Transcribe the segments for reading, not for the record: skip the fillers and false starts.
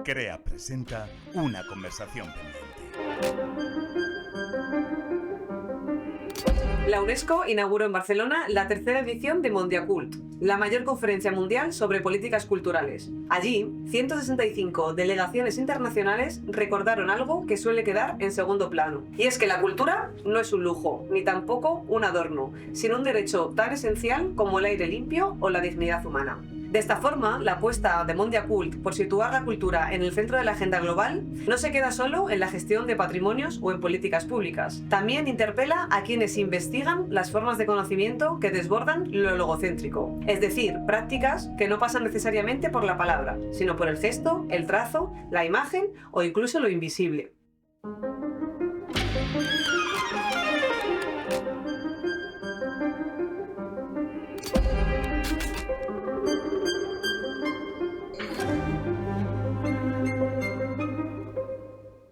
CREA presenta Una conversación pendiente. La UNESCO inauguró en Barcelona la tercera edición de Mondiacult, la mayor conferencia mundial sobre políticas culturales. Allí, 165 delegaciones internacionales recordaron algo que suele quedar en segundo plano. Y es que la cultura no es un lujo, ni tampoco un adorno, sino un derecho tan esencial como el aire limpio o la dignidad humana. De esta forma, la apuesta de Mondiacult por situar la cultura en el centro de la agenda global no se queda solo en la gestión de patrimonios o en políticas públicas. También interpela a quienes investigan las formas de conocimiento que desbordan lo logocéntrico, es decir, prácticas que no pasan necesariamente por la palabra, sino por el gesto, el trazo, la imagen o incluso lo invisible.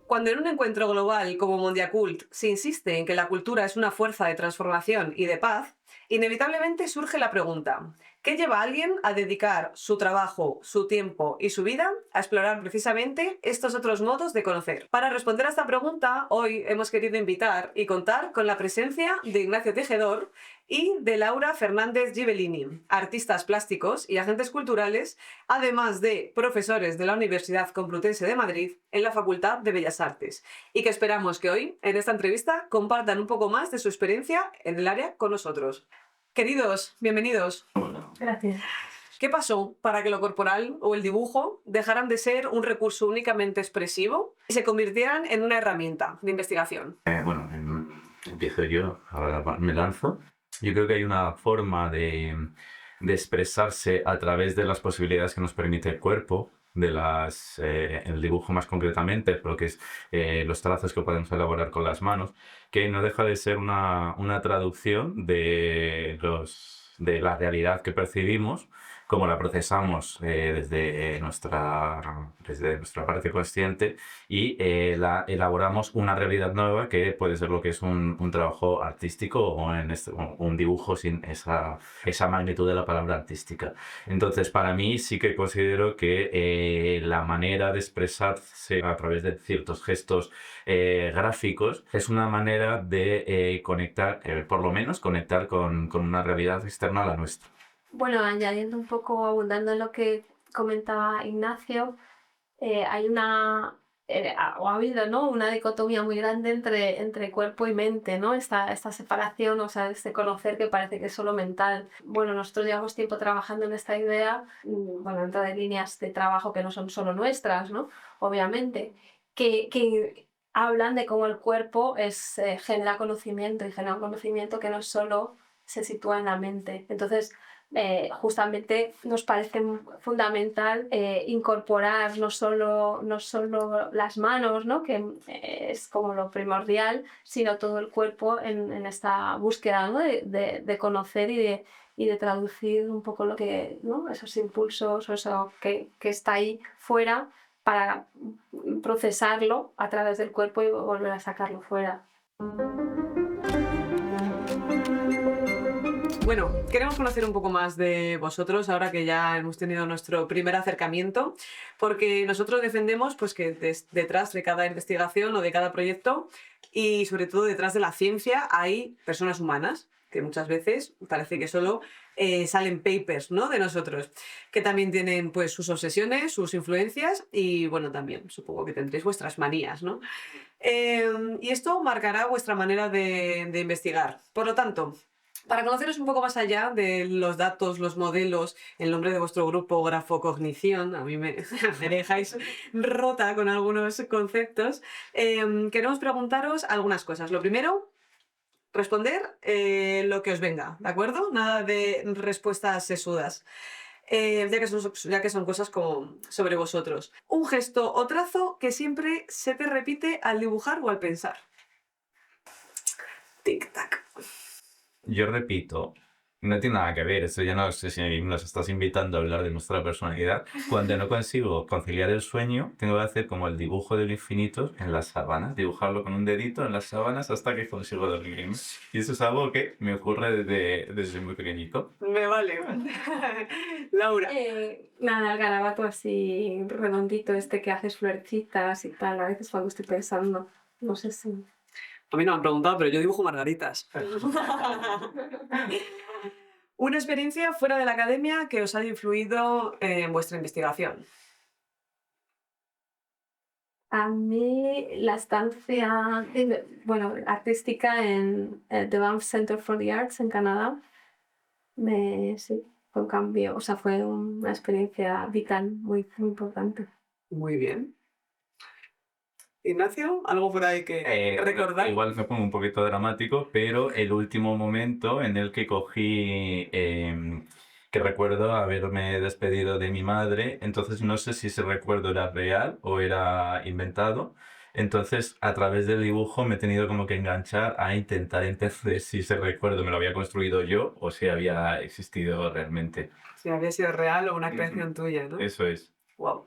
Cuando en un encuentro global como Mondiacult se insiste en que la cultura es una fuerza de transformación y de paz, inevitablemente surge la pregunta: ¿qué lleva a alguien a dedicar su trabajo, su tiempo y su vida a explorar precisamente estos otros modos de conocer? Para responder a esta pregunta, hoy hemos querido invitar y contar con la presencia de Ignacio Tejedor y de Laura Fernández Ghibellini, artistas plásticos y agentes culturales, además de profesores de la Universidad Complutense de Madrid en la Facultad de Bellas Artes, y que esperamos que hoy, en esta entrevista, compartan un poco más de su experiencia en el área con nosotros. Queridos, bienvenidos. Gracias. ¿Qué pasó para que lo corporal o el dibujo dejaran de ser un recurso únicamente expresivo y se convirtieran en una herramienta de investigación? Empiezo yo, ahora me lanzo. Yo creo que hay una forma de expresarse a través de las posibilidades que nos permite el cuerpo, el dibujo más concretamente, pero que es los trazos que podemos elaborar con las manos, que no deja de ser una traducción de la realidad que percibimos, cómo la procesamos desde nuestra parte consciente y la elaboramos una realidad nueva que puede ser lo que es un trabajo artístico o un dibujo sin esa magnitud de la palabra artística. Entonces, para mí sí que considero que la manera de expresarse a través de ciertos gestos gráficos es una manera de conectar, por lo menos conectar con una realidad externa a la nuestra. Bueno, añadiendo un poco, abundando en lo que comentaba Ignacio, hay ha habido, ¿no?, una dicotomía muy grande entre cuerpo y mente, ¿no? Esta separación, o sea, este conocer que parece que es solo mental. Bueno, nosotros llevamos tiempo trabajando en esta idea, bueno, dentro de líneas de trabajo que no son solo nuestras, ¿no?, obviamente, que hablan de cómo el cuerpo genera conocimiento, y genera un conocimiento que no solo se sitúa en la mente. Entonces, justamente nos parece fundamental incorporar no solo las manos, ¿no?, que es como lo primordial, sino todo el cuerpo en esta búsqueda, ¿no?, de conocer y de traducir un poco lo que, ¿no?, esos impulsos o eso que está ahí fuera, para procesarlo a través del cuerpo y volver a sacarlo fuera. Bueno, queremos conocer un poco más de vosotros ahora que ya hemos tenido nuestro primer acercamiento, porque nosotros defendemos pues, que detrás de cada investigación o de cada proyecto, y sobre todo detrás de la ciencia, hay personas humanas, que muchas veces parece que solo salen papers, ¿no?, de nosotros, que también tienen pues, sus obsesiones, sus influencias y, bueno, también supongo que tendréis vuestras manías, ¿no? Y esto marcará vuestra manera de investigar. Por lo tanto, para conoceros un poco más allá de los datos, los modelos, el nombre de vuestro grupo, Grafocognición, a mí me dejáis rota con algunos conceptos, queremos preguntaros algunas cosas. Lo primero, responder lo que os venga, ¿de acuerdo? Nada de respuestas sesudas, ya que son cosas como sobre vosotros. Un gesto o trazo que siempre se te repite al dibujar o al pensar. Tic-tac. Yo repito No tiene nada que ver, esto ya no sé si nos estás invitando a hablar de nuestra personalidad. Cuando no consigo conciliar el sueño, tengo que hacer como el dibujo del infinito en las sábanas, dibujarlo con un dedito en las sábanas hasta que consigo dormirme. Y eso es algo que me ocurre desde muy pequeñito. Me vale. Laura. Nada, el garabato así redondito, este que haces florecitas y tal, a veces cuando estoy pensando, no sé si... A mí no me han preguntado, pero yo dibujo margaritas. Una experiencia fuera de la academia que os haya influido en vuestra investigación. A mí la estancia, bueno, artística en The Banff Center for the Arts en Canadá, sí, fue un cambio, o sea, fue una experiencia vital muy, muy importante. Muy bien. Ignacio, ¿algo por ahí que recordar? Igual me pongo un poquito dramático, pero el último momento en el que cogí, que recuerdo haberme despedido de mi madre, entonces no sé si ese recuerdo era real o era inventado. Entonces, a través del dibujo me he tenido como que enganchar a intentar entender si ese recuerdo me lo había construido yo o si había existido realmente. Si había sido real o una creación tuya, ¿no? Eso es. Wow.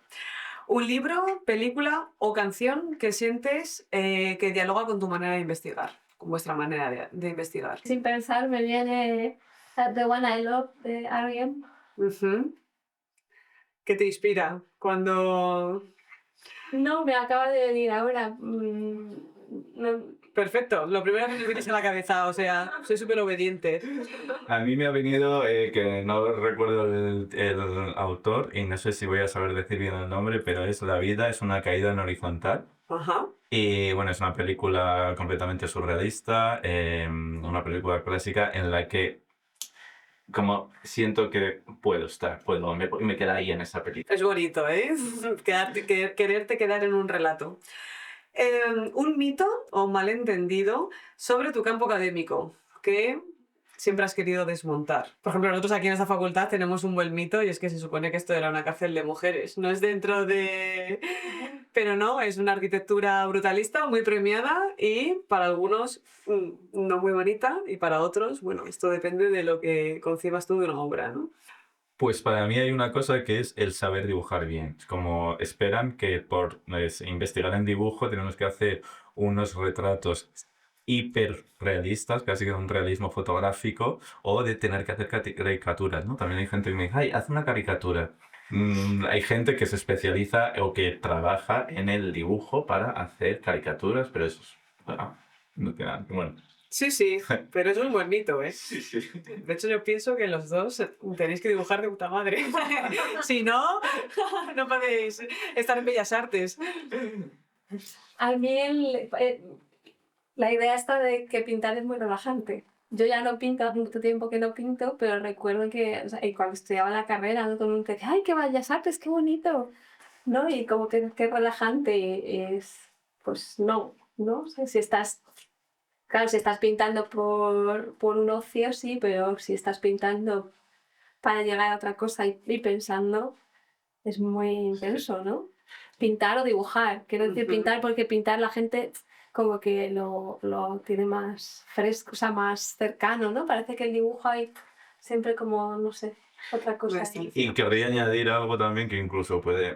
Un libro, película o canción que sientes que dialoga con tu manera de investigar, con vuestra manera de investigar. Sin pensar me viene The One I Love de R.E.M. Ujú. ¿Qué te inspira cuando...? No, me acaba de venir ahora. Perfecto, lo primero que me viene a la cabeza, o sea, soy súper obediente. A mí me ha venido, que no recuerdo el autor y no sé si voy a saber decir bien el nombre, pero es La vida es una caída en horizontal. Ajá. Y bueno, es una película completamente surrealista, una película clásica en la que como siento que puedo estar, me queda ahí en esa película. Es bonito, ¿eh? Quererte quedar en un relato. Un mito o malentendido sobre tu campo académico que siempre has querido desmontar. Por ejemplo, nosotros aquí en esta facultad tenemos un buen mito y es que se supone que esto era una cárcel de mujeres. No es dentro de... Pero no, es una arquitectura brutalista, muy premiada y para algunos no muy bonita y para otros, bueno, esto depende de lo que concibas tú de una obra, ¿no? Pues para mí hay una cosa que es el saber dibujar bien. Es como esperan que por investigar en dibujo tenemos que hacer unos retratos hiper realistas, casi que un realismo fotográfico, o de tener que hacer caricaturas, ¿no? También hay gente que me dice, ay, haz una caricatura. Hay gente que se especializa o que trabaja en el dibujo para hacer caricaturas, pero eso es... Bueno, no tiene nada. Bueno. Sí, sí, pero es un buen mito, ¿eh? Sí, sí. De hecho, yo pienso que los dos tenéis que dibujar de puta madre. Si no, no podéis estar en Bellas Artes. A mí la idea está de que pintar es muy relajante. Yo ya no pinto, hace mucho tiempo que no pinto, pero recuerdo que o sea, y cuando estudiaba la carrera, ¿no? Todo el mundo decía, ¡ay, qué Bellas Artes, qué bonito! ¿No? Y como que qué relajante es, pues no, ¿no? O sea, si estás... Claro, si estás pintando por un ocio, sí, pero si estás pintando para llegar a otra cosa y pensando, es muy intenso, ¿no? Pintar o dibujar. Quiero decir pintar porque pintar la gente como que lo tiene más fresco, o sea, más cercano, ¿no? Parece que el dibujo hay siempre como, no sé, otra cosa. Y querría añadir algo también que incluso puede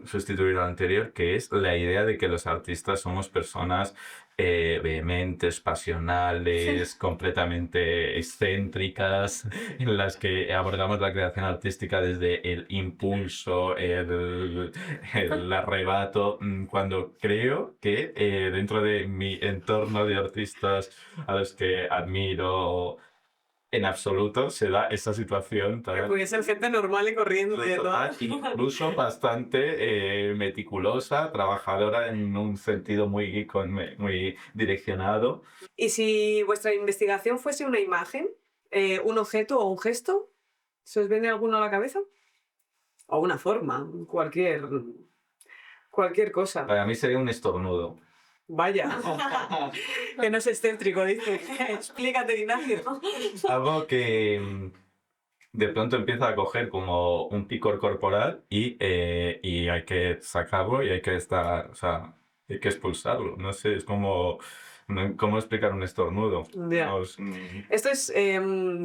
sustituir al anterior, que es la idea de que los artistas somos personas vehementes, pasionales, Sí. completamente excéntricas, en las que abordamos la creación artística desde el impulso, el arrebato, cuando creo que dentro de mi entorno de artistas a los que admiro, en absoluto se da esa situación tan... Puede ser gente normal y corriente, ¿no? Incluso bastante meticulosa, trabajadora en un sentido muy direccionado. Y si vuestra investigación fuese una imagen, un objeto o un gesto, ¿se os viene alguno a la cabeza? O una forma, cualquier cosa. Para mí sería un estornudo. Vaya, que no es excéntrico, dice. Explícate, Ignacio. Algo que de pronto empieza a coger como un picor corporal y hay que sacarlo y hay que estar, o sea, hay que expulsarlo. No sé, es como ¿Cómo explicar un estornudo? Ya. Os- Esto es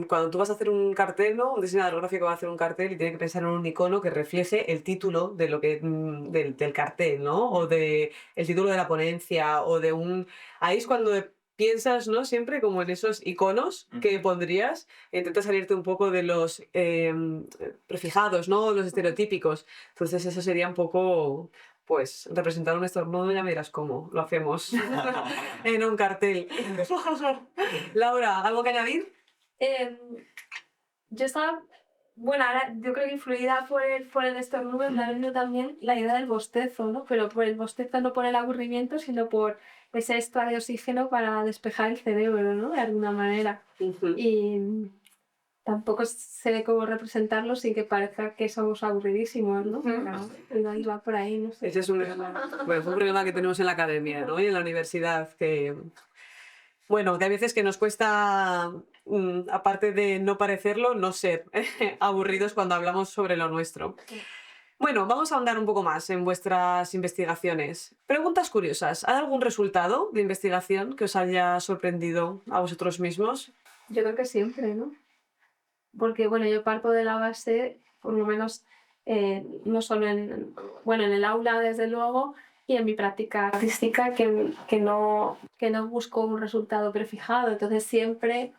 cuando tú vas a hacer un cartel, ¿no? Un diseñador gráfico va a hacer un cartel y tiene que pensar en un icono que refleje el título de lo que, del cartel, ¿no? O de el título de la ponencia, o de un... Ahí es cuando piensas, ¿no? Siempre como en esos iconos que pondrías, e intentas salirte un poco de los prefijados, ¿no? Los estereotípicos. Entonces eso sería un poco, pues, representar un estornudo, ya me dirás cómo lo hacemos en un cartel. Laura, ¿algo que añadir? Em, yo estaba, bueno, ahora yo creo que influida por el estornudo, me ha venido también la idea del bostezo, ¿no? Pero por el bostezo no por el aburrimiento, sino por ese extra de oxígeno para despejar el cerebro, ¿no? De alguna manera. Y tampoco sé cómo representarlo sin que parezca que somos aburridísimos, ¿no? Claro, igual va por ahí, no sé. Ese es un, bueno, es un problema que tenemos en la academia, ¿no? Y en la universidad, que, bueno, que a veces que nos cuesta, aparte de no parecerlo, no ser aburridos cuando hablamos sobre lo nuestro. Bueno, vamos a ahondar un poco más en vuestras investigaciones. Preguntas curiosas. ¿Hay algún resultado de investigación que os haya sorprendido a vosotros mismos? Yo creo que siempre, ¿no? Porque, bueno, yo parto de la base, por lo menos, no solo bueno, en el aula, desde luego, y en mi práctica artística, que no busco un resultado prefijado. Entonces, siempre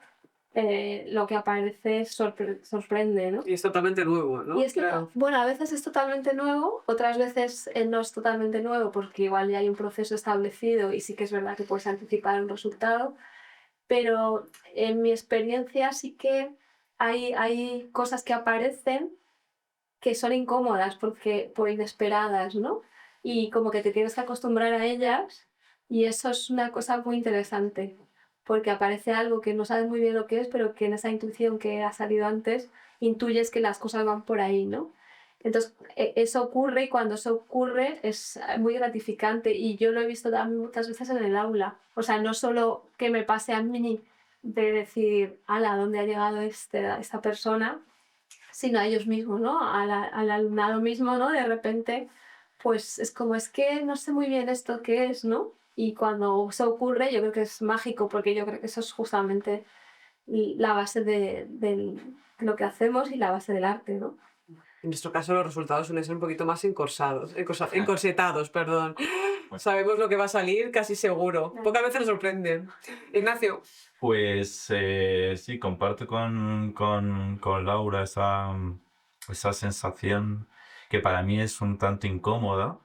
lo que aparece sorprende, ¿no? Y es totalmente nuevo, ¿no? Y es que, Claro. bueno, a veces es totalmente nuevo, otras veces no es totalmente nuevo porque igual ya hay un proceso establecido y sí que es verdad que puedes anticipar un resultado, pero en mi experiencia sí que hay cosas que aparecen que son incómodas por inesperadas, ¿no? Y como que te tienes que acostumbrar a ellas y eso es una cosa muy interesante porque aparece algo que no sabes muy bien lo que es, pero que en esa intuición que ha salido antes intuyes que las cosas van por ahí, ¿no? Entonces, eso ocurre y cuando eso ocurre es muy gratificante y yo lo he visto también muchas veces en el aula. O sea, no solo que me pase a mí de decir, ala, ¿dónde ha llegado esta persona? Sino a ellos mismos, ¿no? Al alumnado mismo, ¿no? De repente, pues es como, es que no sé muy bien esto qué es, ¿no? Y cuando eso ocurre, yo creo que es mágico, porque yo creo que eso es justamente la base de lo que hacemos y la base del arte, ¿no? En nuestro caso los resultados suelen ser un poquito más encorsetados, perdón. Sabemos lo que va a salir casi seguro. Pocas veces nos sorprenden. Ignacio. Pues sí, comparto con Laura esa sensación que para mí es un tanto incómoda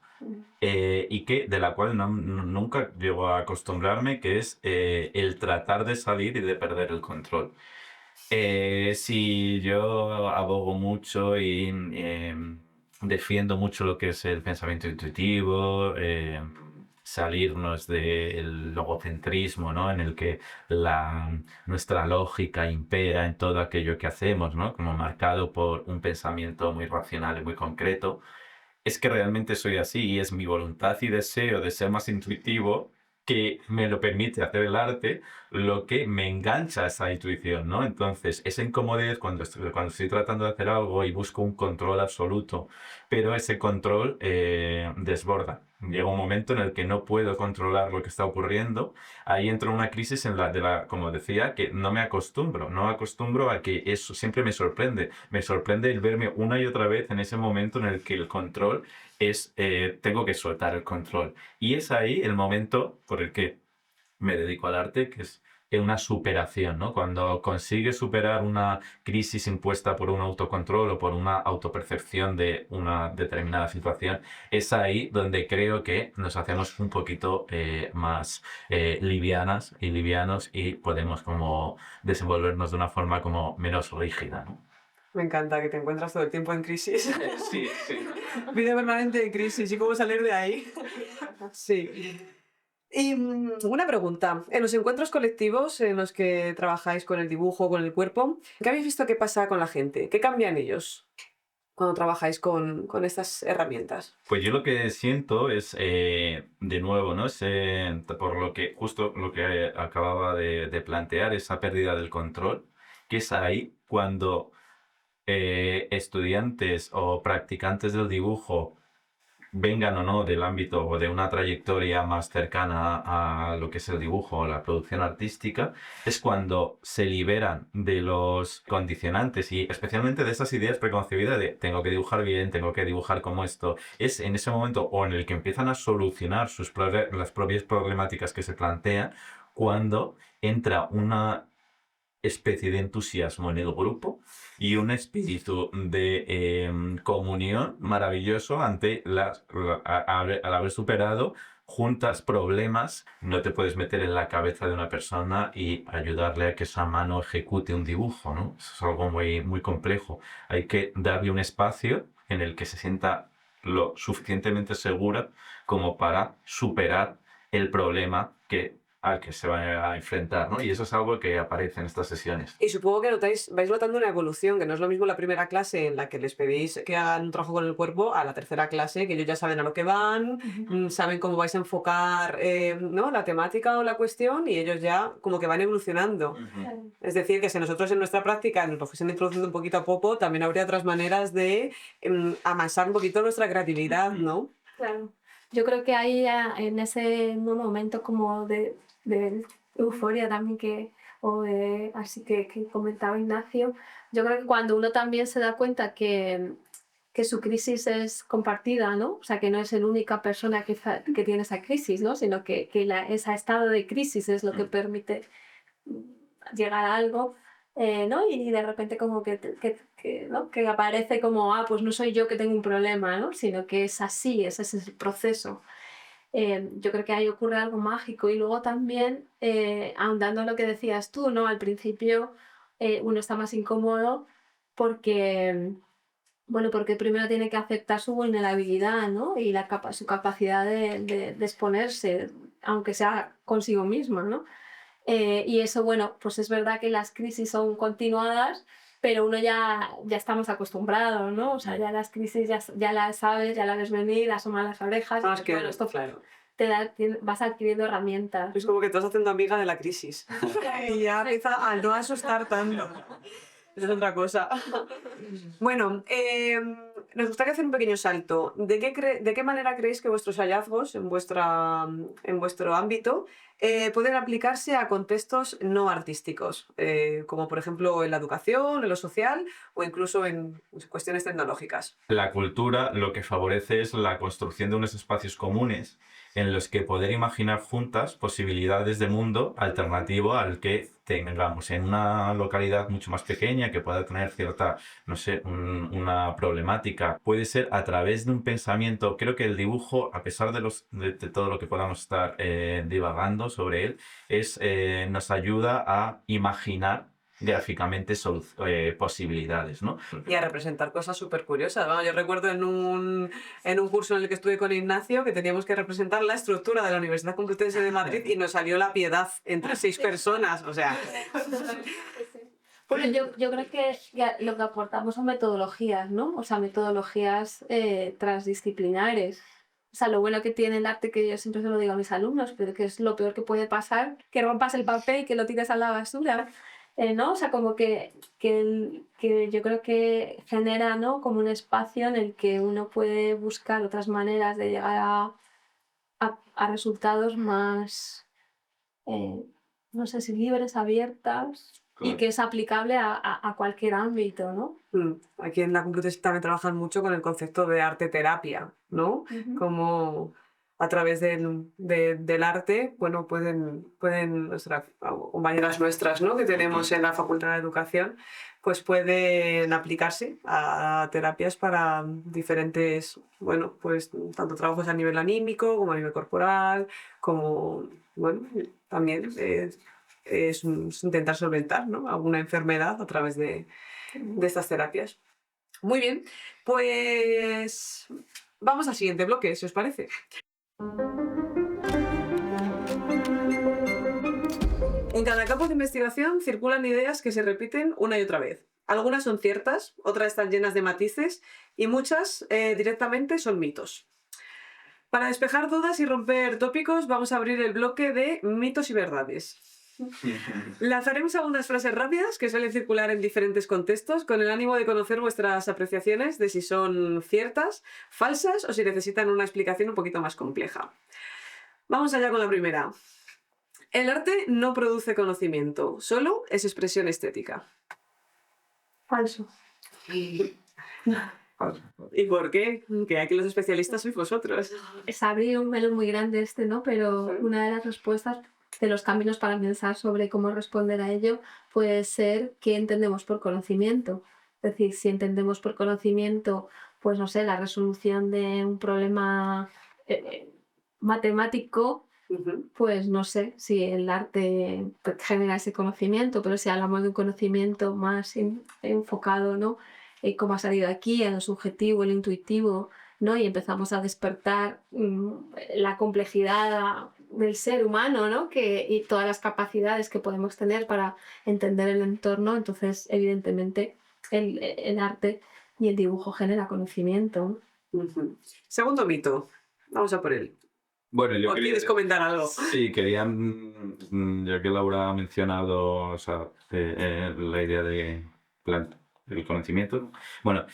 y que de la cual nunca llego a acostumbrarme, que es el tratar de salir y de perder el control. Sí, yo abogo mucho y defiendo mucho lo que es el pensamiento intuitivo, salirnos del logocentrismo, ¿no? En el que nuestra lógica impera en todo aquello que hacemos, ¿no? Como marcado por un pensamiento muy racional y muy concreto. Es que realmente soy así y es mi voluntad y deseo de ser más intuitivo que me lo permite hacer el arte, lo que me engancha a esa intuición, ¿no? Entonces, esa incomodidad cuando estoy tratando de hacer algo y busco un control absoluto, pero ese control desborda. Llega un momento en el que no puedo controlar lo que está ocurriendo. Ahí entro en una crisis como decía, que no me acostumbro a que eso siempre me sorprende. Me sorprende el verme una y otra vez en ese momento en el que el control tengo que soltar el control. Y es ahí el momento por el que me dedico al arte, que es una superación, ¿no? Cuando consigues superar una crisis impuesta por un autocontrol o por una autopercepción de una determinada situación, es ahí donde creo que nos hacemos un poquito más livianas y livianos y podemos como desenvolvernos de una forma como menos rígida, ¿no? Me encanta que te encuentras todo el tiempo en crisis. Sí, sí. Vida permanente de crisis. ¿Y cómo salir de ahí? Sí. Y una pregunta. En los encuentros colectivos en los que trabajáis con el dibujo, con el cuerpo, ¿qué habéis visto que pasa con la gente? ¿Qué cambian ellos cuando trabajáis con estas herramientas? Pues yo lo que siento es, de nuevo, ¿no? Por lo que, justo lo que acababa de plantear, esa pérdida del control, que es ahí cuando estudiantes o practicantes del dibujo vengan o no del ámbito o de una trayectoria más cercana a lo que es el dibujo o la producción artística, es cuando se liberan de los condicionantes y especialmente de esas ideas preconcebidas de tengo que dibujar bien, tengo que dibujar como esto. Es en ese momento o en el que empiezan a solucionar las propias problemáticas que se plantean cuando entra una especie de entusiasmo en el grupo y un espíritu de comunión maravilloso ante al haber superado juntas problemas. No te puedes meter en la cabeza de una persona y ayudarle a que esa mano ejecute un dibujo, ¿no? Eso es algo muy, muy complejo. Hay que darle un espacio en el que se sienta lo suficientemente segura como para superar el problema al que se va a enfrentar, ¿no? Y eso es algo que aparece en estas sesiones. Y supongo que vais notando una evolución, que no es lo mismo la primera clase en la que les pedís que hagan un trabajo con el cuerpo a la tercera clase, que ellos ya saben a lo que van, saben cómo vais a enfocar ¿no? la temática o la cuestión y ellos ya como que van evolucionando. Claro. Es decir, que si nosotros en nuestra práctica nos lo fuesen introduciendo un poquito a poco, también habría otras maneras de amasar un poquito nuestra creatividad, ¿no? Claro. Yo creo que ahí en ese momento como de euforia también así que comentaba Ignacio, yo creo que cuando uno también se da cuenta que su crisis es compartida, ¿no? O sea, que no es la única persona que tiene esa crisis, ¿no? Sino que ese estado de crisis es lo que permite llegar a algo, ¿no? Y de repente como ¿no? Que aparece como, pues no soy yo que tengo un problema, ¿no? Sino que es así, ese es el proceso. Yo creo que ahí ocurre algo mágico y luego también, ahondando en lo que decías tú, ¿no? Al principio uno está más incómodo porque, bueno, porque primero tiene que aceptar su vulnerabilidad, ¿no? Y su capacidad de exponerse, aunque sea consigo misma, ¿no? Y eso, bueno, pues es verdad que las crisis son continuadas, pero uno ya estamos acostumbrados, ¿no? O sea, ya las crisis ya las sabes, ya las ves venir, asoman las orejas. Ah, es que, bueno, esto claro. vas adquiriendo herramientas. Es como que te vas haciendo amiga de la crisis. Y ya empieza a no asustar tanto. Eso es otra cosa. Bueno, nos gustaría hacer un pequeño salto. ¿De qué manera creéis que vuestros hallazgos en vuestro ámbito pueden aplicarse a contextos no artísticos? Como por ejemplo en la educación, en lo social o incluso en cuestiones tecnológicas. La cultura lo que favorece es la construcción de unos espacios comunes en los que poder imaginar juntas posibilidades de mundo alternativo al que tengamos en una localidad mucho más pequeña que pueda tener cierta, no sé, una problemática. Puede ser a través de un pensamiento. Creo que el dibujo, a pesar de todo lo que podamos estar divagando sobre él, nos ayuda a imaginar gráficamente posibilidades, ¿no? Y a representar cosas súper curiosas. Yo recuerdo en un curso en el que estuve con Ignacio que teníamos que representar la estructura de la Universidad Complutense de Madrid y nos salió la piedad entre 6 personas. O sea, Bueno, yo creo que lo que aportamos son metodologías, ¿no? O sea, metodologías transdisciplinares. O sea, lo bueno que tiene el arte, que yo siempre se lo digo a mis alumnos, pero que es lo peor que puede pasar, que rompas el papel y que lo tires a la basura. ¿No? O sea, como que yo creo que genera, ¿no? Como un espacio en el que uno puede buscar otras maneras de llegar a resultados más, no sé si libres, abiertas, y que es aplicable a cualquier ámbito, ¿no? Aquí en la Complutense también trabajan mucho con el concepto de arte-terapia, ¿no? Como a través del arte, bueno, pueden nuestras compañeras nuestras, ¿no? Que tenemos en la Facultad de Educación, pues pueden aplicarse a terapias para diferentes, bueno, pues tanto trabajos a nivel anímico como a nivel corporal, como, bueno, también es intentar solventar, ¿no? Alguna enfermedad a través de estas terapias. Muy bien, pues vamos al siguiente bloque, si os parece. En cada campo de investigación circulan ideas que se repiten una y otra vez. Algunas son ciertas, otras están llenas de matices y muchas directamente son mitos. Para despejar dudas y romper tópicos vamos a abrir el bloque de mitos y verdades. Lanzaremos algunas frases rápidas que suelen circular en diferentes contextos con el ánimo de conocer vuestras apreciaciones de si son ciertas, falsas o si necesitan una explicación un poquito más compleja. Vamos allá con la primera. El arte no produce conocimiento, solo es expresión estética. Falso. ¿Y por qué? Que aquí los especialistas sois vosotros. Es abrir un melón muy grande este, ¿no? Pero una de las respuestas de los caminos para pensar sobre cómo responder a ello puede ser qué entendemos por conocimiento. Es decir, si entendemos por conocimiento, pues no sé, la resolución de un problema matemático, pues no sé si el arte genera ese conocimiento, pero si hablamos de un conocimiento más enfocado, ¿no? Cómo ha salido aquí, en lo subjetivo, en lo intuitivo, ¿no? Y empezamos a despertar la complejidad del ser humano, ¿no? Y todas las capacidades que podemos tener para entender el entorno. Entonces, evidentemente, el arte y el dibujo genera conocimiento. Segundo mito. Vamos a por él. Bueno, yo ¿O quieres comentar algo? Sí, quería, ya que Laura ha mencionado, o sea, la idea de el conocimiento, bueno,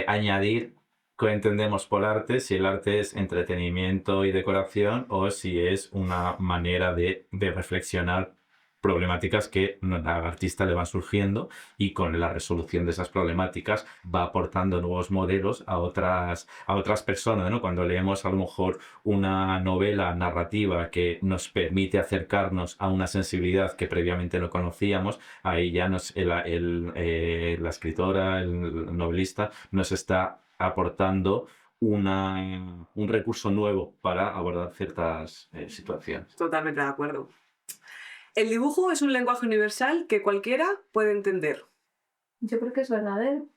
añadir qué entendemos por arte, si el arte es entretenimiento y decoración o si es una manera de reflexionar problemáticas que al artista le van surgiendo y con la resolución de esas problemáticas va aportando nuevos modelos a otras personas, ¿no? Cuando leemos a lo mejor una novela narrativa que nos permite acercarnos a una sensibilidad que previamente no conocíamos, ahí ya la escritora, el novelista, nos está aportando un recurso nuevo para abordar ciertas situaciones. Totalmente de acuerdo. El dibujo es un lenguaje universal que cualquiera puede entender. Yo creo que es verdadero.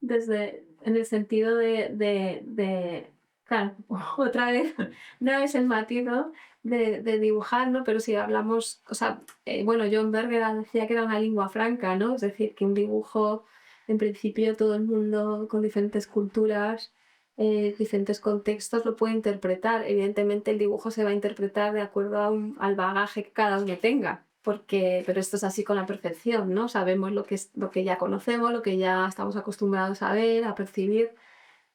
En el sentido claro, otra vez, no es el matiz, ¿no? de dibujar, ¿no? Pero si hablamos, o sea, bueno, John Berger decía que era una lengua franca, ¿no? Es decir, que un dibujo, en principio, todo el mundo con diferentes culturas, diferentes contextos lo puede interpretar. Evidentemente el dibujo se va a interpretar de acuerdo al bagaje que cada uno tenga. Pero esto es así con la percepción, ¿no? Sabemos lo que ya conocemos, lo que ya estamos acostumbrados a ver, a percibir.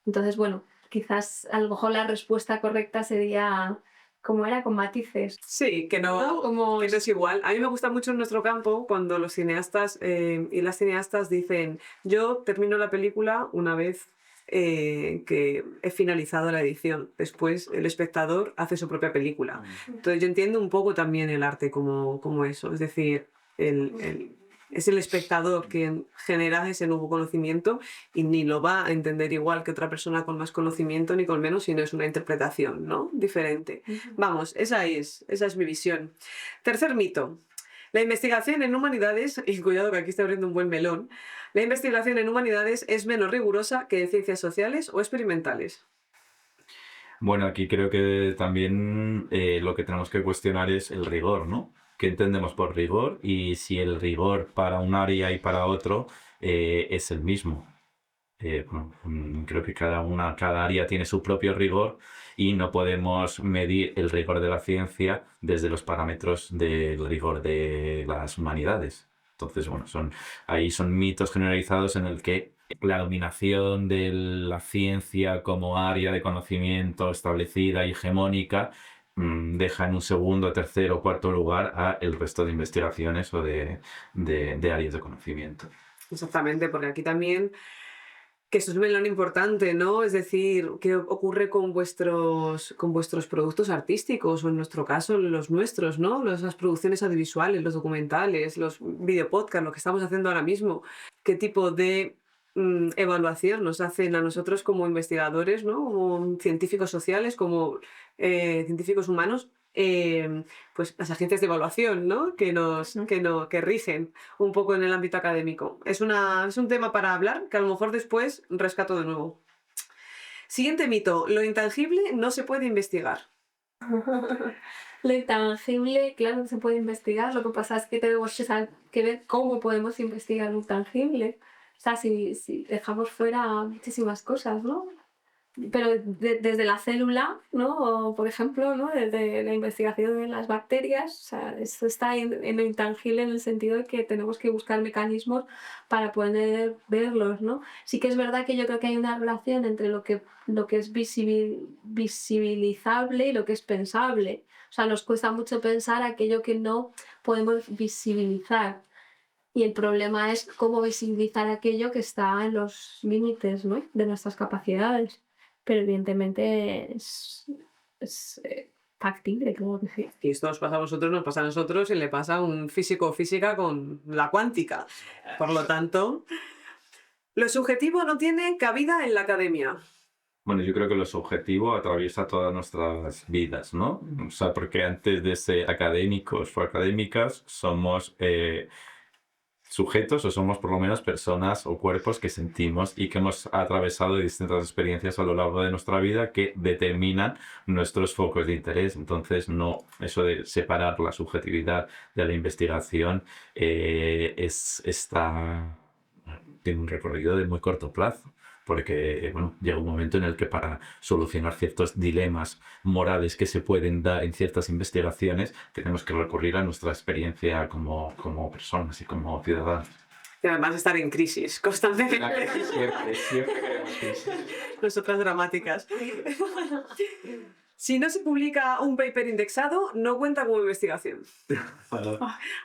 Entonces, bueno, quizás a lo mejor la respuesta correcta sería como era, con matices. Sí, que no, Como... que no es igual. A mí me gusta mucho en nuestro campo cuando los cineastas y las cineastas dicen: yo termino la película una vez que he finalizado la edición. Después el espectador hace su propia película. Entonces yo entiendo un poco también el arte como eso. Es decir, es el espectador quien genera ese nuevo conocimiento y ni lo va a entender igual que otra persona con más conocimiento ni con menos, sino es una interpretación, ¿no? Diferente. Vamos, esa es mi visión. Tercer mito. La investigación en humanidades, y cuidado que aquí estoy abriendo un buen melón, la investigación en humanidades es menos rigurosa que en ciencias sociales o experimentales. Bueno, aquí creo que también lo que tenemos que cuestionar es el rigor, ¿no? ¿Qué entendemos por rigor? Y si el rigor para un área y para otro es el mismo. Creo que cada área tiene su propio rigor y no podemos medir el rigor de la ciencia desde los parámetros del rigor de las humanidades. Entonces, bueno, ahí son mitos generalizados en el que la dominación de la ciencia como área de conocimiento establecida y hegemónica deja en un segundo, tercero o cuarto lugar a el resto de investigaciones o de áreas de conocimiento. Exactamente, porque aquí también, que esto es un melón importante, ¿no? Es decir, ¿qué ocurre con vuestros productos artísticos o en nuestro caso los nuestros, ¿no? Las producciones audiovisuales, los documentales, los videopodcasts, lo que estamos haciendo ahora mismo. ¿Qué tipo de evaluación nos hacen a nosotros como investigadores, ¿no? Como científicos sociales, como científicos humanos? Pues las agencias de evaluación, ¿no? Que rigen un poco en el ámbito académico. Es un tema para hablar que a lo mejor después rescato de nuevo. Siguiente mito. Lo intangible no se puede investigar. Lo intangible, claro, no se puede investigar. Lo que pasa es que tenemos que ver cómo podemos investigar lo intangible. O sea, si dejamos fuera muchísimas cosas, ¿no? pero desde la célula, ¿no? O, por ejemplo, ¿no? Desde la investigación de las bacterias, o sea, esto está en lo intangible en el sentido de que tenemos que buscar mecanismos para poder verlos, ¿no? Sí que es verdad que yo creo que hay una relación entre lo que es visibilizable y lo que es pensable. O sea, nos cuesta mucho pensar aquello que no podemos visibilizar. Y el problema es cómo visibilizar aquello que está en los límites, ¿no? De nuestras capacidades. Pero evidentemente es factible, creo que sí. Y esto nos pasa a vosotros, nos pasa a nosotros y le pasa a un físico o física con la cuántica. Por lo tanto, lo subjetivo no tiene cabida en la academia. Bueno, yo creo que lo subjetivo atraviesa todas nuestras vidas, ¿no? O sea, porque antes de ser académicos o académicas somos sujetos o somos por lo menos personas o cuerpos que sentimos y que hemos atravesado distintas experiencias a lo largo de nuestra vida que determinan nuestros focos de interés. Entonces, no, eso de separar la subjetividad de la investigación tiene un recorrido de muy corto plazo. Porque bueno, llega un momento en el que para solucionar ciertos dilemas morales que se pueden dar en ciertas investigaciones, tenemos que recurrir a nuestra experiencia como personas y como ciudadanos. Y además estar en crisis constantemente. Siempre queremos crisis. Nosotras dramáticas. Si no se publica un paper indexado, no cuenta como investigación.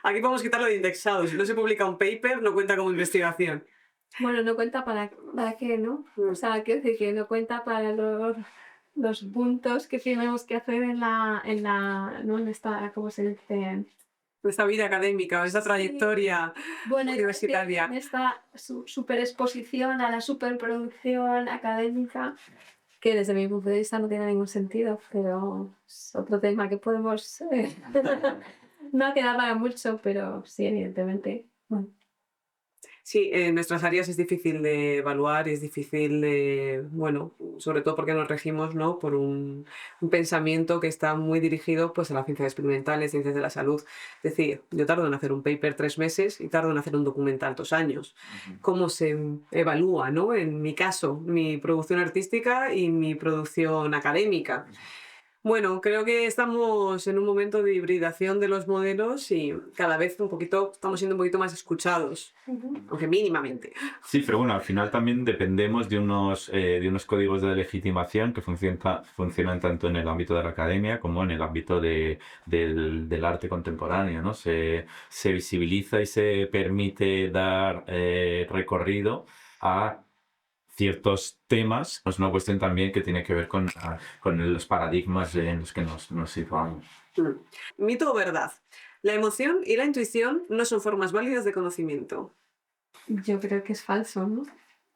Aquí podemos quitarlo de indexado. Si no se publica un paper, no cuenta como investigación. Bueno, no cuenta para qué, ¿no? O sea, quiero decir que no cuenta para los puntos que tenemos que hacer ¿no? En esta, ¿cómo se dice? Esta vida académica, esta trayectoria universitaria. En esta superexposición a la superproducción académica, que desde mi punto de vista no tiene ningún sentido, pero es otro tema que podemos... no ha quedado para mucho, pero sí, evidentemente. Bueno. Sí, en nuestras áreas es difícil de evaluar, es difícil de, bueno, sobre todo porque nos regimos, ¿no? Por un pensamiento que está muy dirigido pues, a las ciencias experimentales, ciencias de la salud. Es decir, yo tardo en hacer un paper 3 meses y tardo en hacer un documental 2 años. ¿Cómo se evalúa, ¿no? En mi caso, mi producción artística y mi producción académica. Bueno, creo que estamos en un momento de hibridación de los modelos y cada vez estamos siendo un poquito más escuchados, aunque mínimamente. Sí, pero bueno, al final también dependemos de unos códigos de legitimación que funcionan tanto en el ámbito de la academia como en el ámbito del arte contemporáneo, ¿no? Se visibiliza y se permite dar recorrido a ciertos temas. Es una cuestión también que tiene que ver con los paradigmas en los que nos situamos. ¿Mito o verdad? La emoción y la intuición no son formas válidas de conocimiento. Yo creo que es falso, ¿no?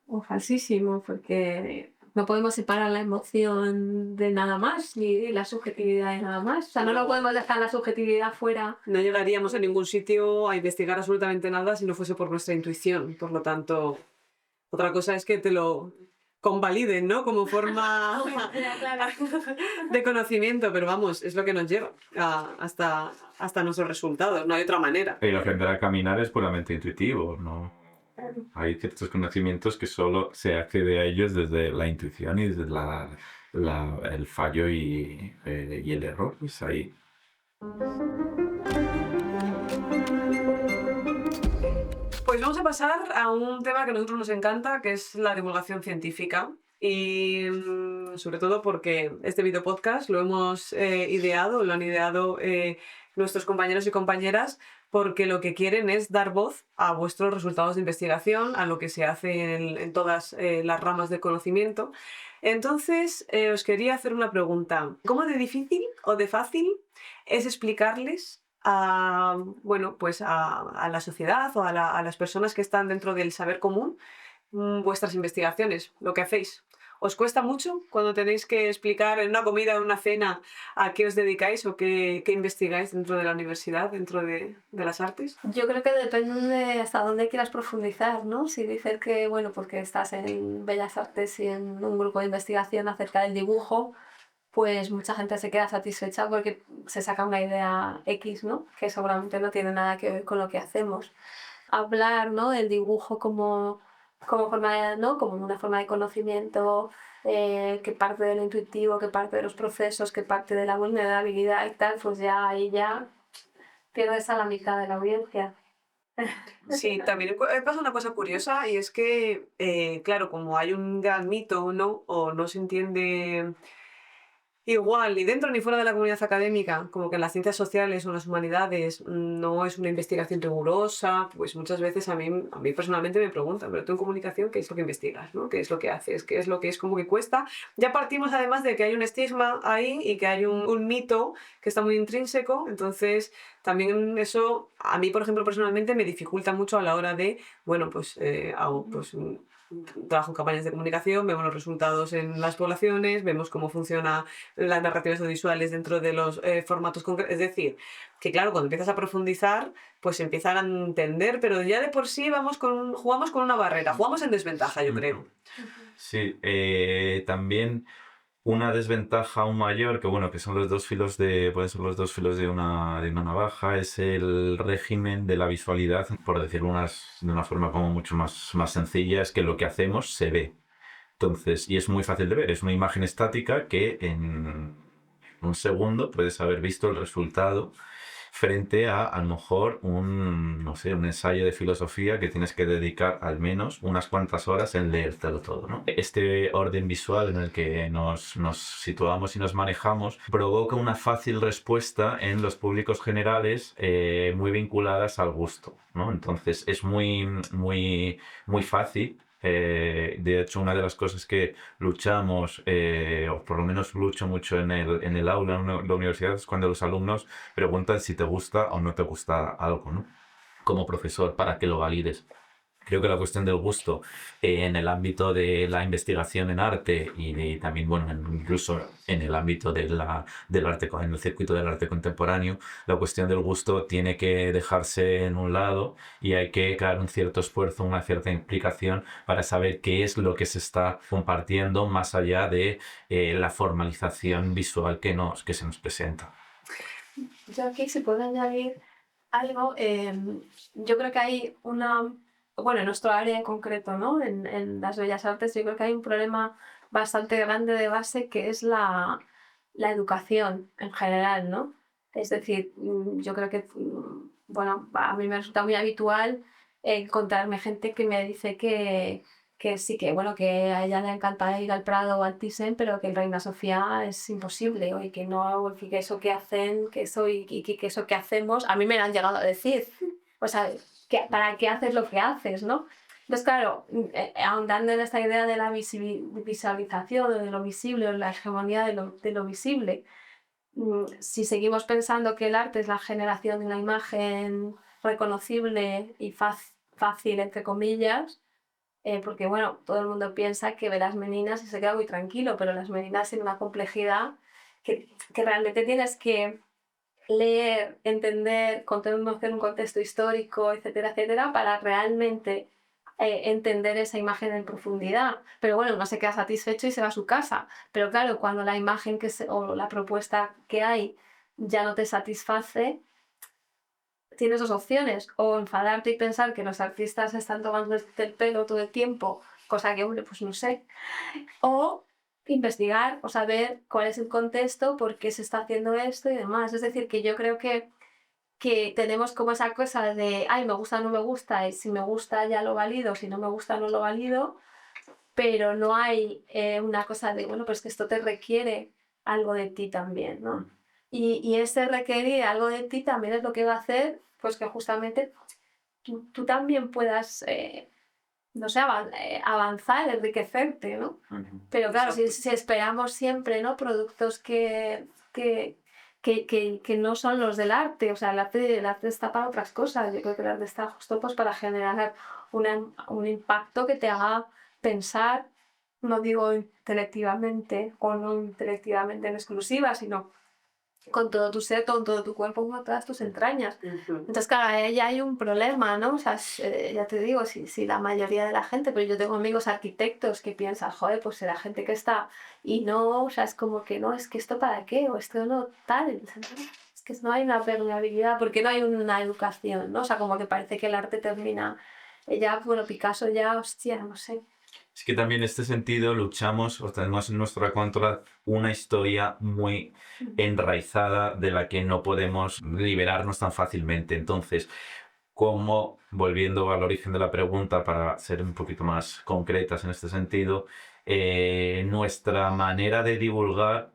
O falsísimo, porque no podemos separar la emoción de nada más, ni la subjetividad de nada más. O sea, no podemos dejar la subjetividad fuera. No llegaríamos a ningún sitio a investigar absolutamente nada si no fuese por nuestra intuición. Por lo tanto, otra cosa es que te lo convaliden, ¿no? Como forma de conocimiento, pero vamos, es lo que nos lleva hasta nuestros resultados, no hay otra manera. El aprender a caminar es puramente intuitivo, ¿no? Hay ciertos conocimientos que solo se accede a ellos desde la intuición y desde el fallo y el error. Pues ahí. Pues vamos a pasar a un tema que a nosotros nos encanta, que es la divulgación científica. Y sobre todo porque este video podcast lo hemos lo han ideado nuestros compañeros y compañeras, porque lo que quieren es dar voz a vuestros resultados de investigación, a lo que se hace en todas las ramas del conocimiento. Entonces, os quería hacer una pregunta. ¿Cómo de difícil o de fácil es explicarles a la sociedad o a las personas que están dentro del saber común vuestras investigaciones, lo que hacéis? ¿Os cuesta mucho cuando tenéis que explicar en una comida o en una cena a qué os dedicáis o qué investigáis dentro de la universidad, dentro de las artes? Yo creo que depende de hasta dónde quieras profundizar, ¿no? Si dices que, bueno, porque estás en Bellas Artes y en un grupo de investigación acerca del dibujo, pues mucha gente se queda satisfecha porque se saca una idea X, ¿no? Que seguramente no tiene nada que ver con lo que hacemos. Hablar, ¿no? del dibujo como forma de, ¿no? Como una forma de conocimiento que parte de lo intuitivo, que parte de los procesos, que parte de la vulnerabilidad y tal, pues ya ahí ya pierdes a la mitad de la audiencia. Sí, también pasa una cosa curiosa y es que, claro, como hay un gran mito, ¿no? O no se entiende igual, ni dentro ni fuera de la comunidad académica, como que en las ciencias sociales o en las humanidades no es una investigación rigurosa, pues muchas veces a mí personalmente me preguntan, pero tú en comunicación, ¿qué es lo que investigas? ¿No? ¿Qué es lo que haces? ¿Qué es lo que es como que cuesta? Ya partimos además de que hay un estigma ahí y que hay un mito que está muy intrínseco, entonces también eso a mí, por ejemplo, personalmente me dificulta mucho a la hora de, bueno, pues hago pues trabajo en campañas de comunicación, vemos los resultados en las poblaciones, vemos cómo funcionan las narrativas audiovisuales dentro de los formatos concretos. Es decir, que claro, cuando empiezas a profundizar, pues empiezan a entender, pero ya de por sí jugamos con una barrera, jugamos en desventaja, yo creo. Sí, también una desventaja aún mayor, que bueno, que son los dos filos pueden ser los dos filos de una navaja, es el régimen de la visualidad, por decirlo de una forma como mucho más sencilla, es que lo que hacemos se ve. Entonces, y es muy fácil de ver, es una imagen estática que en un segundo puedes haber visto el resultado frente a lo mejor no sé, un ensayo de filosofía que tienes que dedicar al menos unas cuantas horas en leértelo todo, ¿no? Este orden visual en el que nos situamos y nos manejamos provoca una fácil respuesta en los públicos generales muy vinculadas al gusto, ¿no? Entonces es muy fácil. De hecho, una de las cosas que luchamos, o por lo menos lucho mucho en el aula, en la universidad, es cuando los alumnos preguntan si te gusta o no te gusta algo, ¿no? Como profesor, para que lo valides. Creo que la cuestión del gusto en el ámbito de la investigación en arte y también, bueno, incluso en el ámbito del arte, en el circuito del arte contemporáneo, la cuestión del gusto tiene que dejarse en un lado y hay que crear un cierto esfuerzo, una cierta implicación para saber qué es lo que se está compartiendo más allá de la formalización visual que se nos presenta. Yo aquí, si puedo añadir algo, yo creo que hay bueno, en nuestro área en concreto, ¿no? En las bellas artes, yo creo que hay un problema bastante grande de base que es la educación en general, ¿no? Es decir, yo creo que, bueno, a mí me resulta muy habitual encontrarme gente que me dice que sí, que bueno, que a ella le encanta ir al Prado o al Thyssen, pero que el Reina Sofía es imposible, y que no, que eso que hacen, que eso y que eso que hacemos, a mí me lo han llegado a decir. O sea, ¿para qué haces lo que haces, no? Entonces, claro, ahondando en esta idea de la visualización, de lo visible, o la hegemonía de lo visible, si seguimos pensando que el arte es la generación de una imagen reconocible y fácil, entre comillas, porque bueno, todo el mundo piensa que ve las meninas y se queda muy tranquilo, pero las meninas tienen una complejidad que realmente tienes que leer, entender, conocer un contexto histórico, etcétera, etcétera, para realmente entender esa imagen en profundidad. Pero bueno, uno se queda satisfecho y se va a su casa. Pero claro, cuando la imagen o la propuesta que hay ya no te satisface, tienes dos opciones: o enfadarte y pensar que los artistas están tomando el pelo todo el tiempo, cosa que, hombre, pues no sé, o investigar o saber cuál es el contexto, por qué se está haciendo esto y demás. Es decir, que yo creo que tenemos como esa cosa de, ay, me gusta o no me gusta, y si me gusta ya lo valido, si no me gusta no lo valido, pero no hay una cosa de, bueno, pues que esto te requiere algo de ti también, ¿no? Y ese requerir algo de ti también es lo que va a hacer pues que justamente tú también puedas, no sé, avanzar, enriquecerte, ¿no? Pero claro, si esperamos siempre, ¿no?, productos que no son los del arte, o sea, el arte está para otras cosas. Yo creo que el arte está justo pues para generar un impacto que te haga pensar, no digo intelectivamente o no intelectivamente en exclusiva, sino con todo tu ser, con todo tu cuerpo, con todas tus entrañas. Entonces, claro, ahí hay un problema, ¿no? O sea, ya te digo, si la mayoría de la gente, pero yo tengo amigos arquitectos que piensan, joder, pues será gente que está, y no, o sea, es como que no, es que esto para qué, o esto no tal, es que no hay una permeabilidad, porque no hay una educación, ¿no? O sea, como que parece que el arte termina, ya, bueno, Picasso ya, hostia, no sé. Es que también en este sentido luchamos o tenemos en nuestra contra una historia muy enraizada de la que no podemos liberarnos tan fácilmente. Entonces, como, volviendo al origen de la pregunta para ser un poquito más concretas en este sentido, nuestra manera de divulgar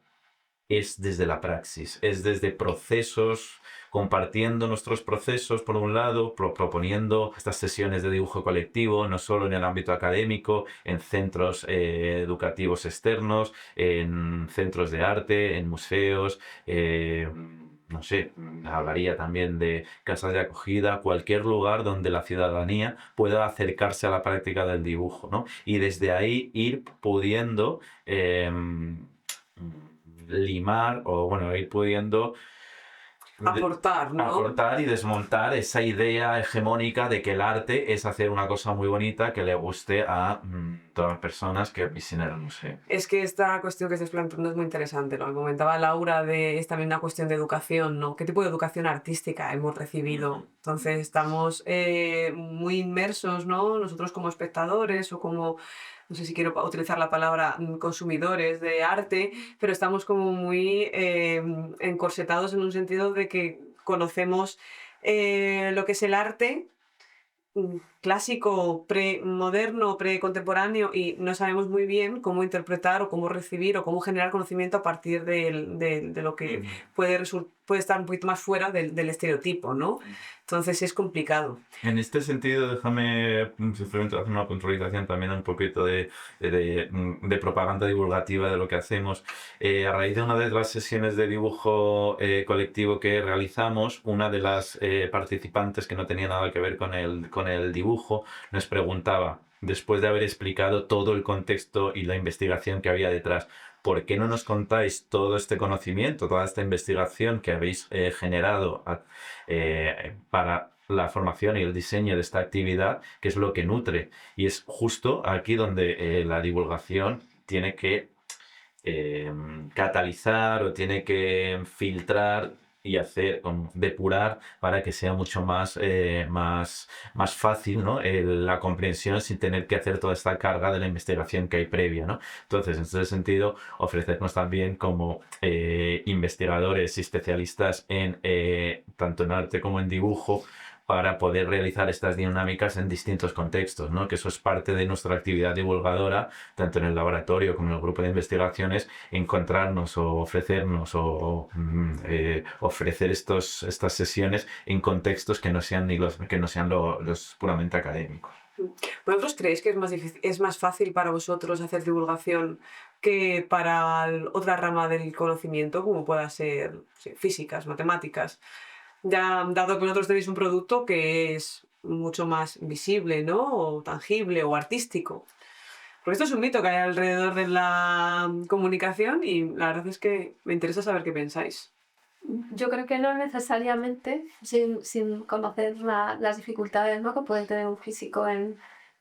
es desde la praxis, es desde procesos, compartiendo nuestros procesos por un lado, proponiendo estas sesiones de dibujo colectivo, no solo en el ámbito académico, en centros educativos externos, en centros de arte, en museos, no sé, hablaría también de casas de acogida, cualquier lugar donde la ciudadanía pueda acercarse a la práctica del dibujo, ¿no? Y desde ahí ir pudiendo limar o, bueno, ir pudiendo Aportar, ¿no? aportar y desmontar esa idea hegemónica de que el arte es hacer una cosa muy bonita que le guste a todas las personas que visiten el museo. Es que esta cuestión que estás planteando es muy interesante, lo que comentaba Laura, es también una cuestión de educación, ¿no? ¿Qué tipo de educación artística hemos recibido? Entonces estamos muy inmersos, ¿no? Nosotros como espectadores o como, no sé si quiero utilizar la palabra consumidores de arte, pero estamos como muy encorsetados en un sentido de que conocemos lo que es el arte clásico, premoderno, precontemporáneo y no sabemos muy bien cómo interpretar o cómo recibir o cómo generar conocimiento a partir de lo que puede estar un poquito más fuera del estereotipo, ¿no? Entonces es complicado. En este sentido, déjame simplemente hacer una puntualización también un poquito de propaganda divulgativa de lo que hacemos. A raíz de una de las sesiones de dibujo colectivo que realizamos, una de las participantes que no tenía nada que ver con el dibujo nos preguntaba, después de haber explicado todo el contexto y la investigación que había detrás, ¿por qué no nos contáis todo este conocimiento, toda esta investigación que habéis generado para la formación y el diseño de esta actividad, que es lo que nutre? Y es justo aquí donde la divulgación tiene que catalizar o tiene que filtrar y hacer, depurar para que sea mucho más fácil, ¿no? La comprensión sin tener que hacer toda esta carga de la investigación que hay previa, ¿no? Entonces, en ese sentido, ofrecernos también como investigadores y especialistas en tanto en arte como en dibujo, para poder realizar estas dinámicas en distintos contextos, ¿no? Que eso es parte de nuestra actividad divulgadora, tanto en el laboratorio como en el grupo de investigaciones, encontrarnos o ofrecernos o ofrecer estas sesiones en contextos que no sean los puramente académicos. ¿Vosotros creéis que es más fácil para vosotros hacer divulgación que para otra rama del conocimiento, como pueda ser físicas, matemáticas? Ya dado que vosotros tenéis un producto que es mucho más visible, ¿no? O tangible o artístico. Porque esto es un mito que hay alrededor de la comunicación y la verdad es que me interesa saber qué pensáis. Yo creo que no necesariamente, sin conocer las dificultades, ¿no? que puede tener un físico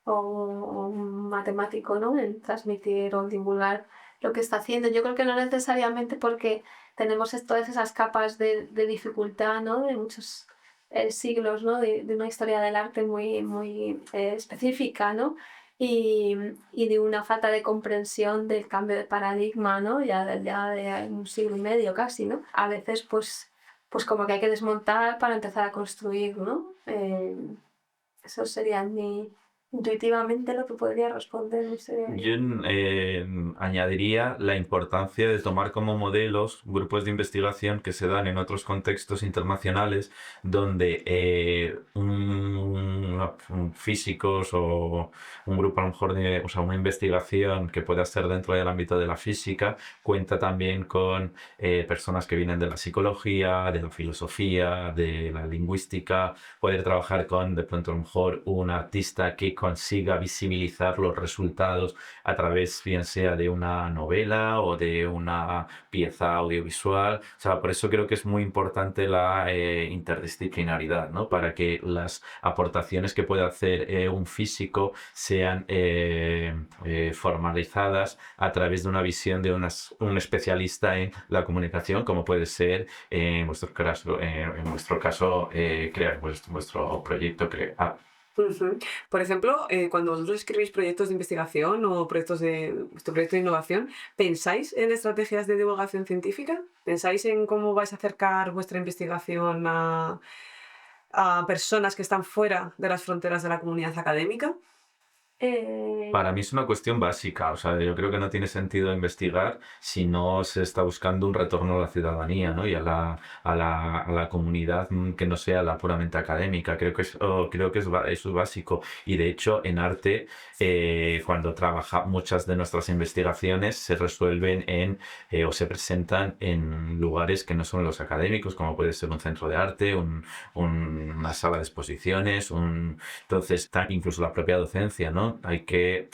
o un matemático, ¿no? en transmitir o divulgar lo que está haciendo. Yo creo que no necesariamente porque tenemos todas esas capas de dificultad, ¿no? de muchos siglos, ¿no? de una historia del arte muy específica, ¿no? Y de una falta de comprensión del cambio de paradigma, ¿no? ya de un siglo y medio casi, ¿no? A veces pues como que hay que desmontar para empezar a construir, ¿no? Eso sería intuitivamente lo que podría responder. No sé. Yo añadiría la importancia de tomar como modelos grupos de investigación que se dan en otros contextos internacionales donde físicos o un grupo a lo mejor una investigación que pueda ser dentro del ámbito de la física cuenta también con personas que vienen de la psicología, de la filosofía, de la lingüística, poder trabajar con de pronto a lo mejor un artista que consiga visibilizar los resultados a través, bien sea de una novela o de una pieza audiovisual. O sea, por eso creo que es muy importante la interdisciplinaridad, ¿no? Para que las aportaciones que pueda hacer un físico sean formalizadas a través de una visión de un especialista en la comunicación, como puede ser en vuestro caso crear vuestro proyecto Ujú. Por ejemplo, cuando vosotros escribís proyectos de investigación o proyectos vuestro proyecto de innovación, ¿pensáis en estrategias de divulgación científica? ¿Pensáis en cómo vais a acercar vuestra investigación a personas que están fuera de las fronteras de la comunidad académica? Eh, Para mí es una cuestión básica, o sea, yo creo que no tiene sentido investigar si no se está buscando un retorno a la ciudadanía, ¿no? Y a la comunidad que no sea la puramente académica. Creo que eso es básico. Y de hecho, en arte, cuando trabaja, muchas de nuestras investigaciones se resuelven o se presentan en lugares que no son los académicos, como puede ser un centro de arte, una sala de exposiciones, entonces, incluso la propia docencia, ¿no? Hay que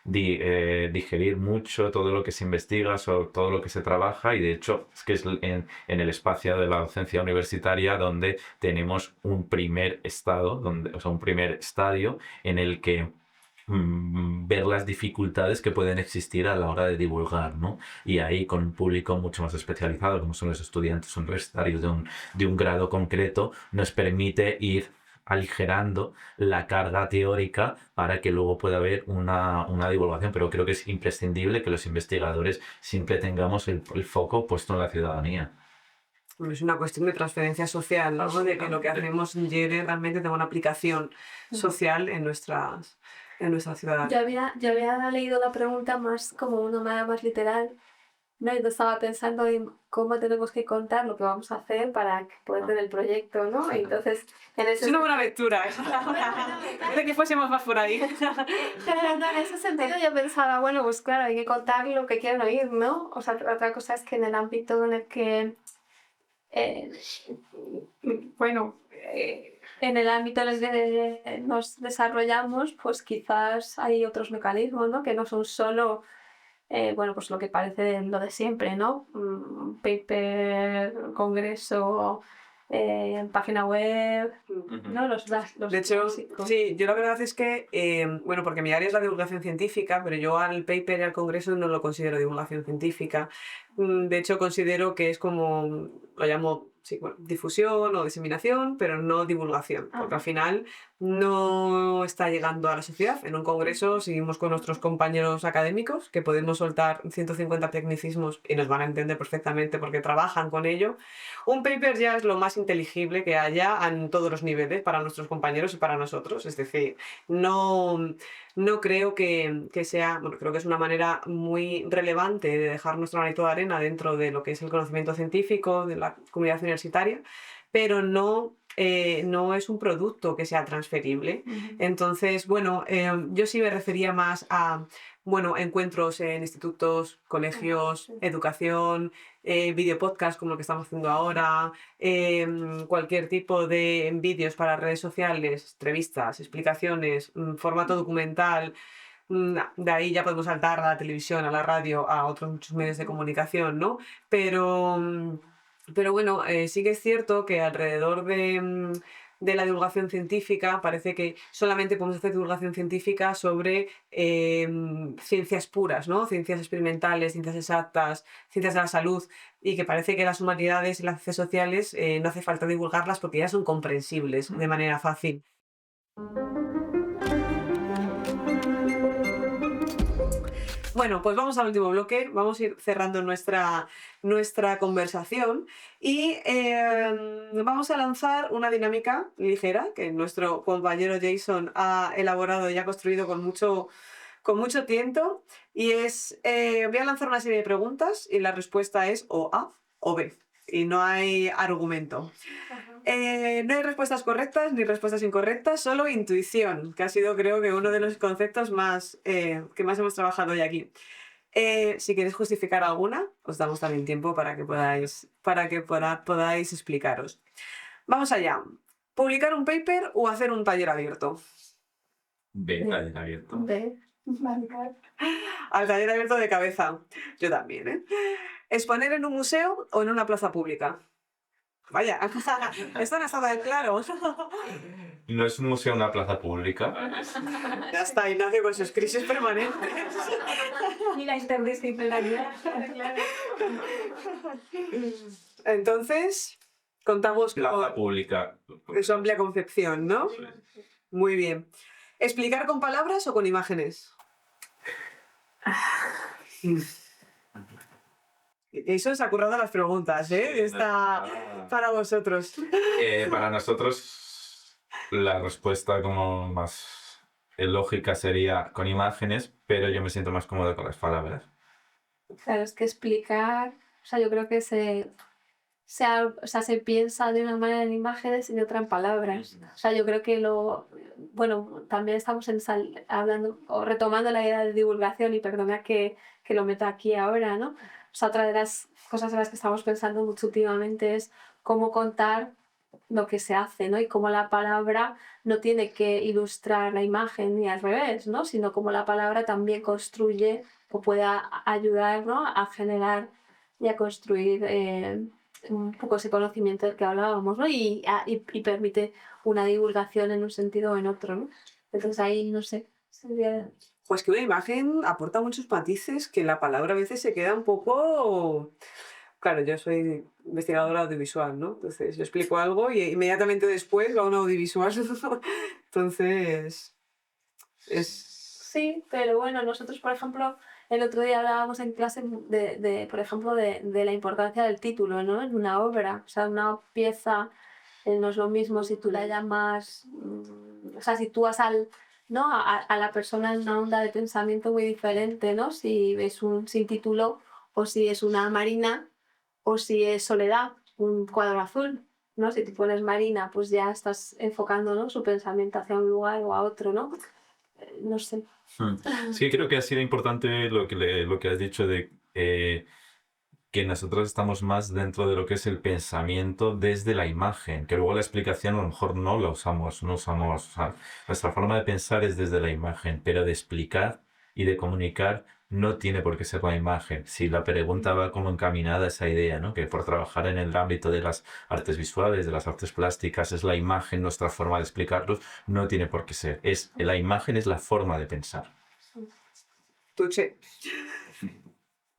digerir mucho todo lo que se investiga, todo lo que se trabaja y de hecho es que es en el espacio de la docencia universitaria donde tenemos un primer estado, o sea, un primer estadio en el que ver las dificultades que pueden existir a la hora de divulgar, ¿no? Y ahí con un público mucho más especializado, como son los estudiantes universitarios de un grado concreto, nos permite ir aligerando la carga teórica para que luego pueda haber una divulgación, pero creo que es imprescindible que los investigadores siempre tengamos el foco puesto en la ciudadanía. Es una cuestión de transferencia social, ¿no? De que lo que hacemos llegue realmente tenga una aplicación social en nuestra ciudad. yo había leído la pregunta más como una manera más literal, ¿no? Y yo estaba pensando en cómo tenemos que contar lo que vamos a hacer para poder tener el proyecto, ¿no? Y entonces, en Es ese una buena lectura. De que fuésemos más por ahí. Pero no, en ese sentido yo pensaba, bueno, pues claro, hay que contar lo que quieren oír, ¿no? O sea, otra cosa es que en el ámbito en el que, eh, bueno, en el ámbito en el que nos desarrollamos, pues quizás hay otros mecanismos, ¿no? Que no son solo, bueno, pues lo que parece lo de siempre, ¿no? Paper, congreso, página web, ¿no? Los De hecho, básicos. sí, yo la verdad es que, bueno, porque mi área es la divulgación científica, pero yo al paper y al congreso no lo considero divulgación científica. De hecho, considero que es como, lo llamo, sí, bueno, difusión o diseminación, pero no divulgación, porque al final no está llegando a la sociedad. En un congreso seguimos con nuestros compañeros académicos, que podemos soltar 150 tecnicismos y nos van a entender perfectamente porque trabajan con ello. Un paper ya es lo más inteligible que haya en todos los niveles para nuestros compañeros y para nosotros. Es decir, no creo que sea, bueno, creo que es una manera muy relevante de dejar nuestro granito de arena dentro de lo que es el conocimiento científico de la comunidad universitaria, pero no es un producto que sea transferible. Entonces, bueno, yo sí me refería más a, bueno, encuentros en institutos, colegios, educación, videopodcast como lo que estamos haciendo ahora, cualquier tipo de vídeos para redes sociales, entrevistas, explicaciones, formato documental. De ahí ya podemos saltar a la televisión, a la radio, a otros muchos medios de comunicación, ¿no? Pero bueno, sí que es cierto que alrededor de la divulgación científica parece que solamente podemos hacer divulgación científica sobre ciencias puras, ¿no? Ciencias experimentales, ciencias exactas, ciencias de la salud, y que parece que las humanidades y las ciencias sociales no hace falta divulgarlas porque ya son comprensibles de manera fácil. Bueno, pues vamos al último bloque, vamos a ir cerrando nuestra conversación y vamos a lanzar una dinámica ligera que nuestro compañero Jason ha elaborado y ha construido con mucho tiento, y voy a lanzar una serie de preguntas y la respuesta es o A o B y no hay argumento. No hay respuestas correctas ni respuestas incorrectas, solo intuición, que ha sido, creo que, uno de los conceptos que más hemos trabajado hoy aquí. Si queréis justificar alguna, os damos también tiempo para que podáis explicaros. Vamos allá. ¿Publicar un paper o hacer un taller abierto? Taller abierto. Al taller abierto de cabeza. Yo también, ¿eh? ¿Exponer en un museo o en una plaza pública? Vaya, esto no está tan claro. No es un museo, una plaza pública. Ya está Ignacio con sus crisis permanentes. Y la interdisciplinaridad. Entonces, contamos Plaza con pública. su amplia concepción, ¿no? Muy bien. ¿Explicar con palabras o con imágenes? Eso se ha currado las preguntas, ¿eh? Está para vosotros. Para nosotros, la respuesta como más lógica sería con imágenes, pero yo me siento más cómodo con las palabras. Claro, es que explicar, o sea, yo creo que o sea, se piensa de una manera en imágenes y de otra en palabras. O sea, yo creo que bueno, también estamos hablando o retomando la idea de divulgación y perdona que lo meta aquí ahora, ¿no? O sea, otra de las cosas en las que estamos pensando mucho últimamente es cómo contar lo que se hace, ¿no? Y cómo la palabra no tiene que ilustrar la imagen ni al revés, ¿no? Sino cómo la palabra también construye o puede ayudar, ¿no? A generar y a construir un poco ese conocimiento del que hablábamos, ¿no? Y permite una divulgación en un sentido o en otro, ¿no? Entonces ahí, no sé, sería... Pues que una imagen aporta muchos matices que la palabra a veces se queda un poco... Claro, yo soy investigadora audiovisual, ¿no? Entonces yo explico algo y inmediatamente después va un audiovisual. Entonces, es... Sí, pero bueno, nosotros, por ejemplo, el otro día hablábamos en clase por ejemplo, de la importancia del título, ¿no? En una obra, o sea, una pieza no es lo mismo si tú la llamas, o sea, sitúas ¿no? a la persona en una onda de pensamiento muy diferente, ¿no? Si es un sin título o si es una Marina o si es Soledad, un cuadro azul, ¿no? Si te pones Marina, pues ya estás enfocando, ¿no? Su pensamiento hacia un lugar o a otro, ¿no? No sé. Sí, creo que ha sido importante lo que has dicho de que nosotros estamos más dentro de lo que es el pensamiento desde la imagen, que luego la explicación a lo mejor no la usamos, o sea, nuestra forma de pensar es desde la imagen, pero de explicar y de comunicar no tiene por qué ser la imagen. Si la pregunta va como encaminada a esa idea, ¿no? Que por trabajar en el ámbito de las artes visuales, de las artes plásticas, es la imagen nuestra forma de explicarlos, no tiene por qué ser. La imagen es la forma de pensar. Tuche.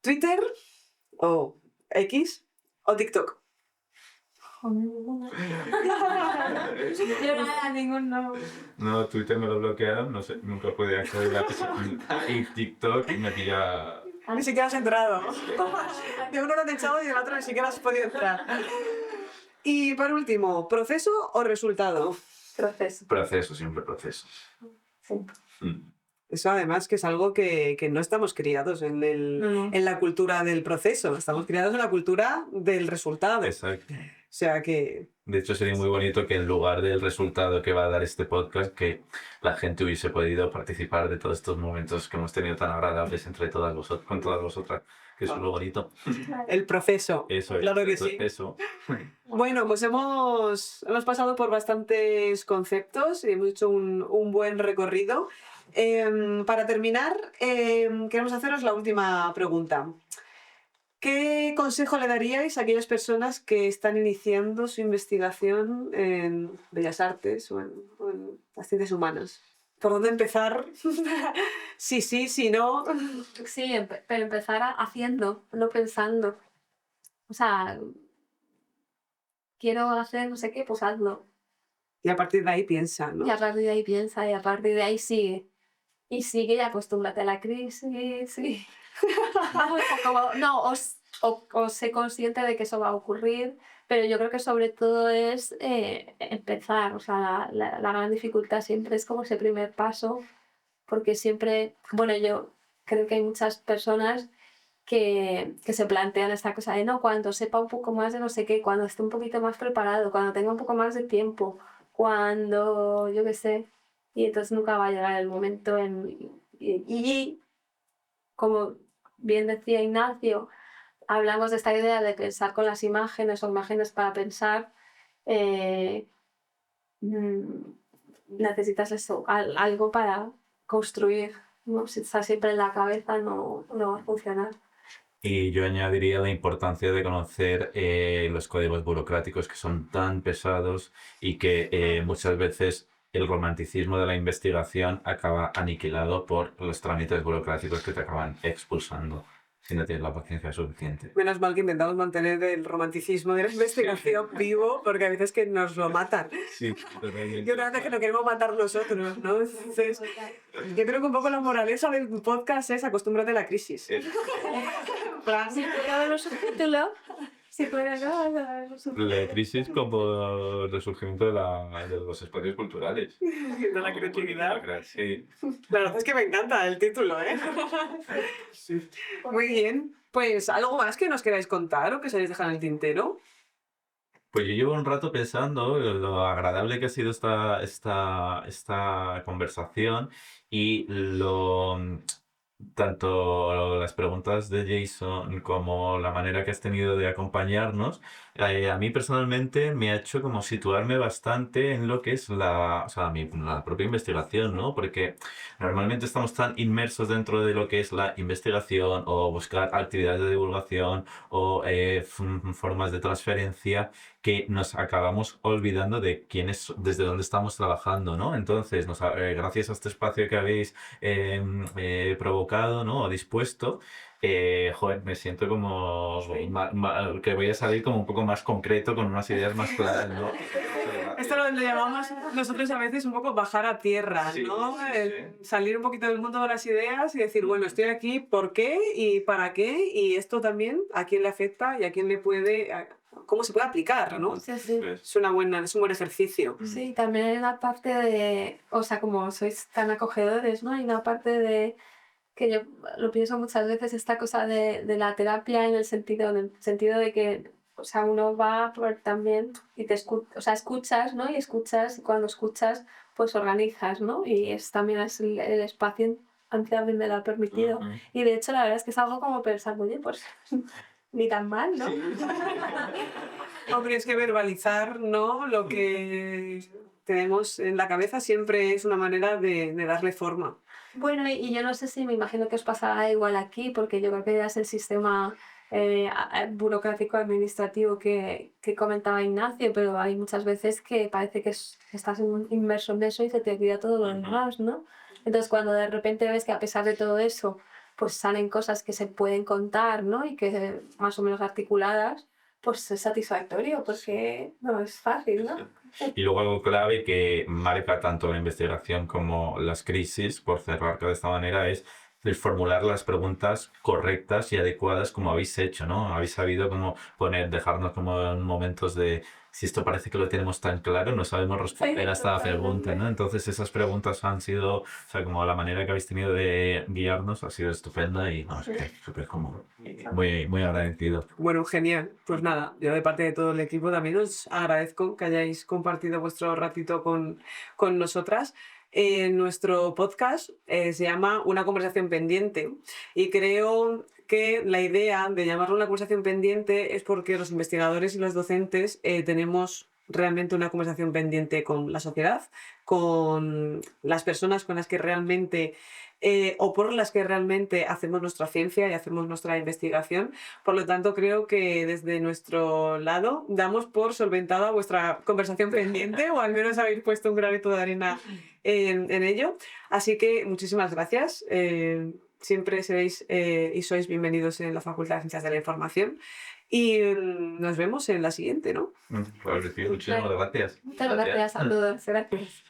¿Twitter o X o TikTok? Yo nada, ninguno. No, Twitter me lo bloquearon, no sé, nunca pude acceder a y TikTok me pilla... Ni siquiera has entrado. De uno lo han echado y del otro ni siquiera has podido entrar. Y por último, ¿proceso o resultado? Proceso. Proceso, siempre proceso. Sí. Eso además que es algo que no estamos criados en la cultura del proceso, estamos criados en la cultura del resultado. Exacto. O sea que... De hecho, sería muy bonito que en lugar del resultado que va a dar este podcast, que la gente hubiese podido participar de todos estos momentos que hemos tenido tan agradables entre con todas vosotras, que eso es lo bonito. El proceso. Eso es. Claro que sí. Eso. Bueno, pues hemos pasado por bastantes conceptos y hemos hecho un buen recorrido. Para terminar, queremos haceros la última pregunta. ¿Qué consejo le daríais a aquellas personas que están iniciando su investigación en Bellas Artes o en las ciencias humanas? ¿Por dónde empezar? Sí, no. Sí, pero empezar haciendo, no pensando. O sea, quiero hacer no sé qué, pues hazlo. Y a partir de ahí piensa, ¿no? Y a partir de ahí piensa, y a partir de ahí sigue. Y sigue y acostúmbrate a la crisis, sí. O sé consciente de que eso va a ocurrir, pero yo creo que sobre todo es empezar. O sea, la gran dificultad siempre es como ese primer paso, porque siempre, bueno, yo creo que hay muchas personas que se plantean esta cosa de no, cuando sepa un poco más de no sé qué, cuando esté un poquito más preparado, cuando tenga un poco más de tiempo, cuando, yo qué sé, y entonces nunca va a llegar el momento y como bien decía Ignacio, hablamos de esta idea de pensar con las imágenes o imágenes para pensar, necesitas eso, algo para construir, ¿no? Si estás siempre en la cabeza no va a funcionar. Y yo añadiría la importancia de conocer los códigos burocráticos que son tan pesados y que muchas veces el romanticismo de la investigación acaba aniquilado por los trámites burocráticos que te acaban expulsando. si no tienes la paciencia suficiente. Menos mal que intentamos mantener el romanticismo de la investigación vivo, porque a veces que nos lo matan. Sí, Y otras veces que lo queremos matar nosotros, ¿no? Entonces, yo creo que un poco la moraleja del podcast es acostúmbrate a la crisis. Si puede haber un subtítulo, si puede haber un subtítulo. La crisis como resurgimiento de los espacios culturales. De la creatividad. Sí. La verdad es que me encanta el título, ¿eh? Muy bien. Pues, ¿algo más que nos queráis contar o que se os dejar en el tintero? Pues yo llevo un rato pensando lo agradable que ha sido esta conversación y tanto las preguntas de Jason como la manera que has tenido de acompañarnos, a mí personalmente me ha hecho como situarme bastante en lo que es la propia investigación, ¿no? Porque normalmente estamos tan inmersos dentro de lo que es la investigación o buscar actividades de divulgación o formas de transferencia que nos acabamos olvidando de desde dónde estamos trabajando, ¿no? Entonces, gracias a este espacio que habéis provocado, ¿no? O dispuesto, me siento como que voy a salir como un poco más concreto, con unas ideas más claras, ¿no? Esto lo llamamos nosotros a veces un poco bajar a tierra, Sí, ¿no? sí, sí. Salir un poquito del mundo de las ideas y decir, bueno, estoy aquí, ¿por qué y para qué? Y esto también, ¿a quién le afecta y a quién le puede, cómo se puede aplicar, ¿no? Sí, sí. Es un buen ejercicio. Sí, también hay una parte de, o sea, como sois tan acogedores, ¿no? Hay una parte de, que yo lo pienso muchas veces, esta cosa de la terapia en el sentido de que, o sea, uno va por también y o sea, escuchas, ¿no? Y cuando escuchas, pues organizas, ¿no? Y también es el espacio también me lo ha permitido. Ujú. Y de hecho, la verdad es que es algo como pensar, oye, pues ni tan mal, ¿no? Hombre, es que verbalizar, ¿no? Lo que tenemos en la cabeza siempre es una manera de darle forma. Bueno, y yo no sé si me imagino que os pasará igual aquí, porque yo creo que ya es el sistema burocrático administrativo que comentaba Ignacio, pero hay muchas veces que parece que estás inmerso en eso y se te olvida todo lo demás, ¿no? Entonces cuando de repente ves que a pesar de todo eso, pues salen cosas que se pueden contar, ¿no? Y que más o menos articuladas, pues es satisfactorio, porque no es fácil, ¿no? Y luego algo clave que marca tanto la investigación como las crisis, por cerrar de esta manera, es el formular las preguntas correctas y adecuadas como habéis hecho, ¿no? Habéis sabido cómo dejarnos como en momentos de si esto parece que lo tenemos tan claro, no sabemos responder a esta pregunta, ¿no? Entonces esas preguntas han sido, o sea, como la manera que habéis tenido de guiarnos ha sido estupenda y no, es que súper cómodo. Muy, muy agradecido. Bueno, genial. Pues nada, yo de parte de todo el equipo también os agradezco que hayáis compartido vuestro ratito con nosotras. Nuestro podcast se llama Una conversación pendiente y creo que la idea de llamarlo una conversación pendiente es porque los investigadores y los docentes tenemos realmente una conversación pendiente con la sociedad, con las personas con las que realmente o por las que realmente hacemos nuestra ciencia y hacemos nuestra investigación. Por lo tanto, creo que desde nuestro lado damos por solventada vuestra conversación pendiente o al menos habéis puesto un granito de arena en ello. Así que muchísimas gracias. Siempre seréis y sois bienvenidos en la Facultad de Ciencias de la Información y nos vemos en la siguiente, ¿no? Claro que sí, muchísimas gracias. Muchas gracias a todos. Gracias.